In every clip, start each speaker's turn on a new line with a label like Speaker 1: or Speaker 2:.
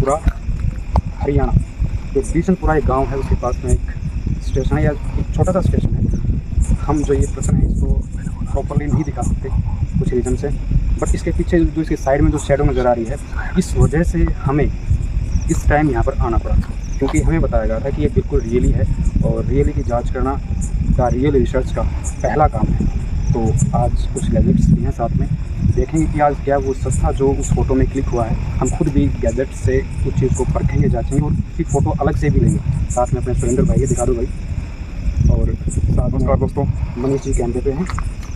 Speaker 1: बिशनपुरा हरियाणा। जो बिशनपुरा एक गांव है उसके पास में एक स्टेशन है या एक छोटा सा स्टेशन है। हम जो ये प्रश्न है इसको प्रॉपरली नहीं दिखा सकते कुछ रीज़न से, बट इसके पीछे जो इसके साइड में जो शेडो नज़र आ रही है, इस वजह से हमें इस टाइम यहाँ पर आना पड़ा, क्योंकि हमें बताया गया था कि ये बिल्कुल रियली है और रियली की जांच करना द रियल रिसर्च का पहला काम है। तो आज कुछ गैजेट्स भी हैं साथ में, देखेंगे कि आज क्या वो सच था जो उस फोटो में क्लिक हुआ है। हम खुद भी गैजेट से उस चीज़ को परखेंगे, जांचेंगे और उसकी फ़ोटो अलग से भी लेंगे। साथ में अपने सुरेंद्र भाई के दिखा दो भाई, और साथ में दोस्तों मनीष जी कैमरे पे हैं।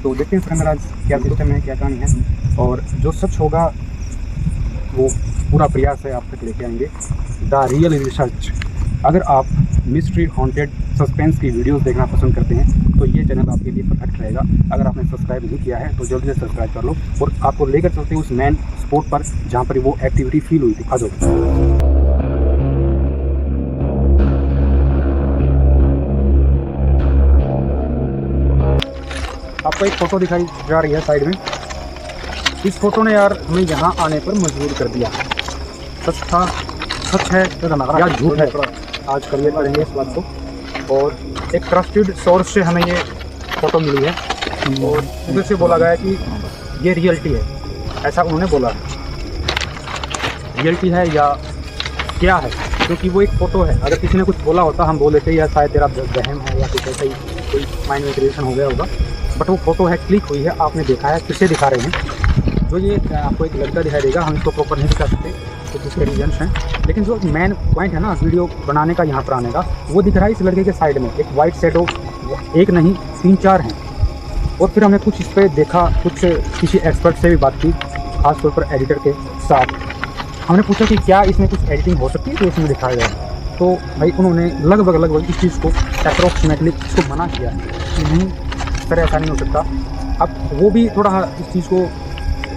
Speaker 1: तो देखते हैं सुरेंद्र आज क्या सिस्टम है, क्या कहानी है, और जो सच होगा वो पूरा प्रयास है आप तक लेके आएंगे द रियल रिसर्च। अगर आप मिस्ट्री हॉन्टेड सस्पेंस की वीडियोस देखना पसंद करते हैं तो ये चैनल आपके लिए परफेक्ट रहेगा। अगर आपने सब्सक्राइब नहीं किया है तो जल्दी से सब्सक्राइब कर लो और आपको लेकर चलते हैं उस मेन स्पॉट पर जहाँ पर वो एक्टिविटी फील हुई थी। आ जाओ। आपको एक फ़ोटो दिखाई जा रही है साइड में। इस फोटो ने यार हमें यहाँ आने पर मजबूर कर दिया। सच था, सच है या झूठ है, आज क्लियर करेंगे इस बात को। और एक ट्रस्टेड सोर्स से हमें ये फ़ोटो मिली है और उधर से बोला गया है कि ये रियलिटी है, ऐसा उन्होंने बोला है। रियलिटी है या क्या है, क्योंकि वो एक फ़ोटो है। अगर किसी ने कुछ बोला होता हम बोल देते या शायद तेरा वहम है या कुछ ऐसा ही कोई माइंड में क्रिएशन हो गया होगा, बट वो फ़ोटो है, क्लिक हुई है, आपने देखा है, किसे दिखा रहे हैं। जो ये आपको एक लड़का दिखाई देगा, हम इसको प्रॉपर नहीं दिखा सकते कुछ इसके रीजन्स हैं, लेकिन जो मेन पॉइंट है ना वीडियो बनाने का, यहाँ पर आने का, वो दिख रहा है इस लड़के के साइड में एक वाइट शेडो, एक नहीं 3-4 हैं। और फिर हमने कुछ इस पर देखा, कुछ किसी एक्सपर्ट से भी बात की, खासतौर पर एडिटर के साथ। हमने पूछा कि क्या इसमें कुछ एडिटिंग हो सकती है तो इसमें दिखाया गया। तो भाई उन्होंने लगभग इस चीज़ को अप्रोक्सीमेटली इसको मना किया कि नहीं सर ऐसा नहीं हो सकता। अब वो भी थोड़ा इस चीज़ को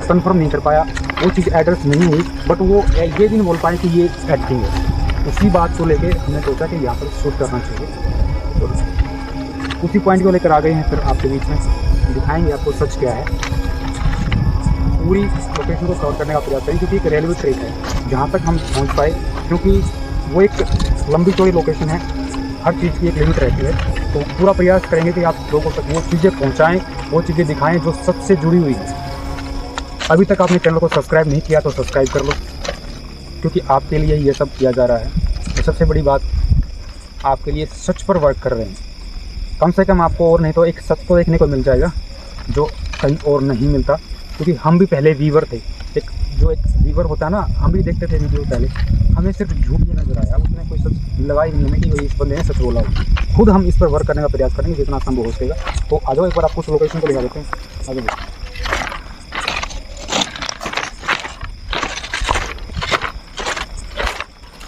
Speaker 1: कंफर्म नहीं कर पाया, वो चीज़ एड्रेस नहीं हुई, बट वो ये भी नहीं बोल पाए कि ये एडिटिंग है। उसी बात को लेके हमने सोचा कि यहाँ पर शूट करना चाहिए और उसी पॉइंट को लेकर आ गए हैं। फिर आपके बीच में दिखाएंगे आपको सच क्या है। पूरी लोकेशन को कवर करने का प्रयास करें, क्योंकि एक रेलवे ट्रैक है जहाँ तक हम पहुँच पाए, क्योंकि वो एक लंबी चौड़ी लोकेशन है, हर चीज़ की एक लिमिट रहती है। तो पूरा प्रयास करेंगे कि आप लोगों तक वो चीज़ें पहुँचाएँ, वो चीज़ें दिखाएँ जो सच से जुड़ी हुई है। अभी तक आपने चैनल को सब्सक्राइब नहीं किया तो सब्सक्राइब कर लो, क्योंकि आपके लिए ये सब किया जा रहा है। और सबसे बड़ी बात, आपके लिए सच पर वर्क कर रहे हैं। कम से कम आपको और नहीं तो एक सच तो देखने को मिल जाएगा जो कहीं और नहीं मिलता, क्योंकि हम भी पहले व्यूवर थे। एक व्यूवर होता है ना, हम भी देखते थे वीडियो पहले, हमें सिर्फ झूठ ही नजर आया, उसमें कोई सच लगाई नहीं हमें कि इस बंदे ने सच बोला हो। खुद हम इस पर वर्क करने का प्रयास करेंगे जितना संभव हो सकेगा। तो आ जाओ, एक बार आपको उस लोकेशन को दिखा देते हैं। आ जाओ।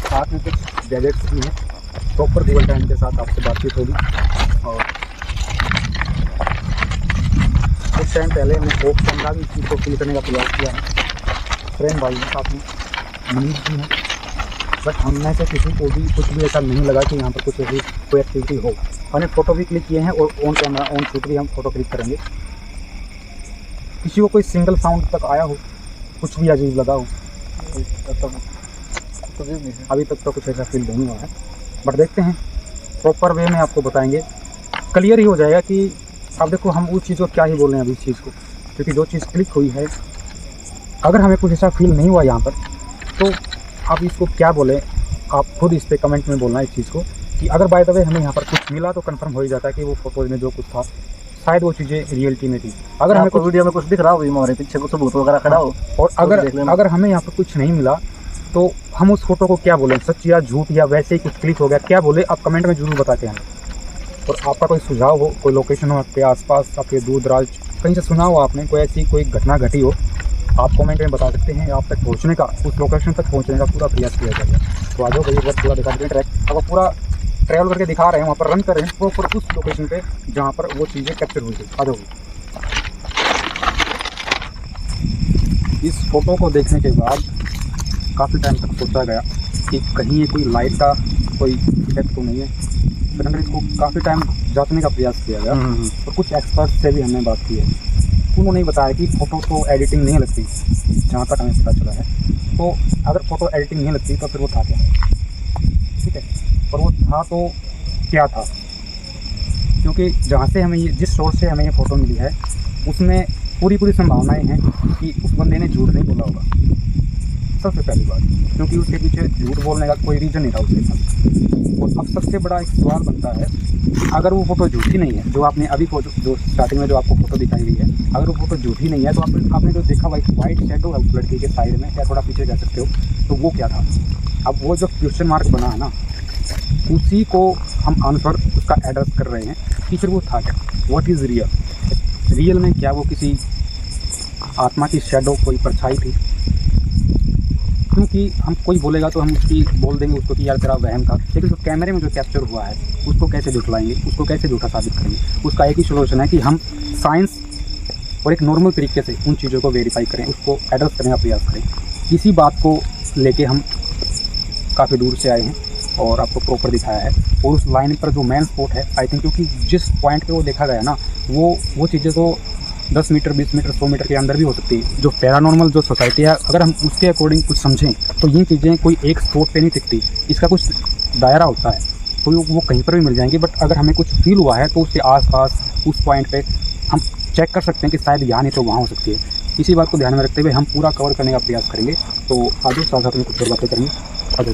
Speaker 1: साथ में कुछ गैजेट्स भी हैं, प्रॉपर रियल टाइम के साथ आपसे बातचीत होगी। और कुछ टाइम पहले हमने फोक कैमरा भी इस चीज़ को फिल करने का प्रयास किया है। फ्रेंड भाई हैं साथ में, मनीष भी हैं, बट हमने से किसी को भी कुछ भी ऐसा नहीं लगा कि यहाँ पर कुछ ऐसी कोई एक्टिविटी हो। हमने फ़ोटो भी क्लिक किए हैं और ऑन कैमरा ऑन शूट भी हम फ़ोटो क्लिक करेंगे। किसी को कोई सिंगल साउंड तक आया हो, कुछ भी अजीब लगा हो, अभी तक तो कुछ ऐसा फील नहीं हुआ है, बट देखते हैं प्रॉपर वे में आपको बताएंगे। क्लियर ही हो जाएगा कि अब देखो हम उस चीज़ को क्या ही बोल रहे हैं अभी इस चीज़ को, क्योंकि जो चीज़ क्लिक हुई है, अगर हमें कुछ ऐसा फील नहीं हुआ यहाँ पर तो आप इसको क्या बोलें, आप खुद इस पर कमेंट में बोलना इस चीज़ को कि अगर बाय द वे हमें यहाँ पर कुछ मिला तो कंफर्म हो ही जाता है कि वो फोटोज में जो कुछ था शायद वो चीज़ें रियलिटी में थी। अगर हमें कुछ वीडियो में कुछ दिख रहा हो, हमारे पीछे कुछ भूत वगैरह खड़ा हो, और अगर हमें यहाँ पर कुछ नहीं मिला तो हम उस फोटो को क्या बोलें, सच या झूठ, या वैसे ही कुछ क्लिक हो गया, क्या बोले आप कमेंट में जरूर बताते हैं। और आपका कोई सुझाव हो, कोई लोकेशन हो आपके आसपास, आपके दूर दराज कहीं से सुना हो आपने, कोई ऐसी कोई घटना घटी हो, आप कमेंट में बता सकते हैं। आप तक पहुंचने का, उस लोकेशन तक पहुंचने का पूरा प्रयास किया जाएगा। तो आ जाओ भाई, एक पूरा दिखा दें ट्रैक, अब पूरा ट्रैवल करके दिखा रहे हैं, वहाँ पर रन कर रहे हैं प्रॉपर उस लोकेशन पे जहाँ पर वो चीज़ें कैप्चर हुई थी। आ जाओ। इस फोटो को देखने के बाद काफ़ी टाइम तक सोचा गया कि कहीं ये कोई लाइट का कोई इफेक्ट तो नहीं है। फिर इसको काफ़ी टाइम जांचने का प्रयास किया गया और कुछ एक्सपर्ट से भी हमने बात की है। उन्होंने बताया कि फ़ोटो तो एडिटिंग नहीं लगती, जहाँ तक हमें पता चला है। तो अगर फ़ोटो एडिटिंग नहीं लगती तो फिर वो था क्या, ठीक है। और वो था तो क्या था, क्योंकि जहाँ से हमें ये, जिस सोर्स से हमें ये फ़ोटो मिली है उसमें पूरी संभावनाएं हैं कि उस बंदे ने झूठ नहीं बोला होगा, सबसे पहली बात, क्योंकि उसके पीछे झूठ बोलने का कोई रीज़न नहीं था उसके पास। और अब सबसे बड़ा एक सवाल बनता है कि अगर वो फ़ोटो झूठी नहीं है, जो आपने अभी फोटो, जो स्टार्टिंग में जो आपको फ़ोटो दिखाई हुई है, अगर वो फ़ोटो झूठी नहीं है तो आपने जो देखा वाइट शेडो है उस लड़की के साइड में, या थोड़ा पीछे कह सकते हो, तो वो क्या था। अब वो जो क्वेश्चन मार्क बना है ना, उसी को हम आंसर उसका एड्रेस कर रहे हैं कि फिर वो था क्या, व्हाट इज़ रियल। रियल में क्या वो किसी आत्मा की शेडो, कोई परछाई थी। क्योंकि हम कोई बोलेगा तो हम उसकी बोल देंगे उसको कि यार तेरा वहम था, लेकिन जो कैमरे में जो कैप्चर हुआ है उसको कैसे झुठलाएंगे, उसको कैसे झूठा साबित करेंगे। उसका एक ही सोल्यूशन है कि हम साइंस और एक नॉर्मल तरीके से उन चीज़ों को वेरीफाई करें, उसको एड्रेस करने का प्रयास करें। इसी बात को लेके हम काफ़ी दूर से आए हैं और आपको प्रॉपर दिखाया है। और उस लाइन पर जो मेन स्पॉट है, आई थिंक, क्योंकि जिस पॉइंट पे वो देखा गया ना, वो चीज़ें तो 10 मीटर, 20 मीटर, 100 मीटर के अंदर भी हो सकती है। जो पैरानॉर्मल जो सोसाइटी है, अगर हम उसके अकॉर्डिंग कुछ समझें तो ये चीज़ें कोई एक स्पॉट पे नहीं टिकती, इसका कुछ दायरा होता है, तो वो कहीं पर भी मिल जाएंगी। बट अगर हमें कुछ फील हुआ है तो उसके आसपास उस पॉइंट पे हम चेक कर सकते हैं कि शायद यहाँ नहीं तो वहाँ हो सकती है। इसी बात को ध्यान में रखते हुए हम पूरा कवर करने का प्रयास करेंगे। तो आगे साथ साथ में कुछ और बातें करेंगे। आगे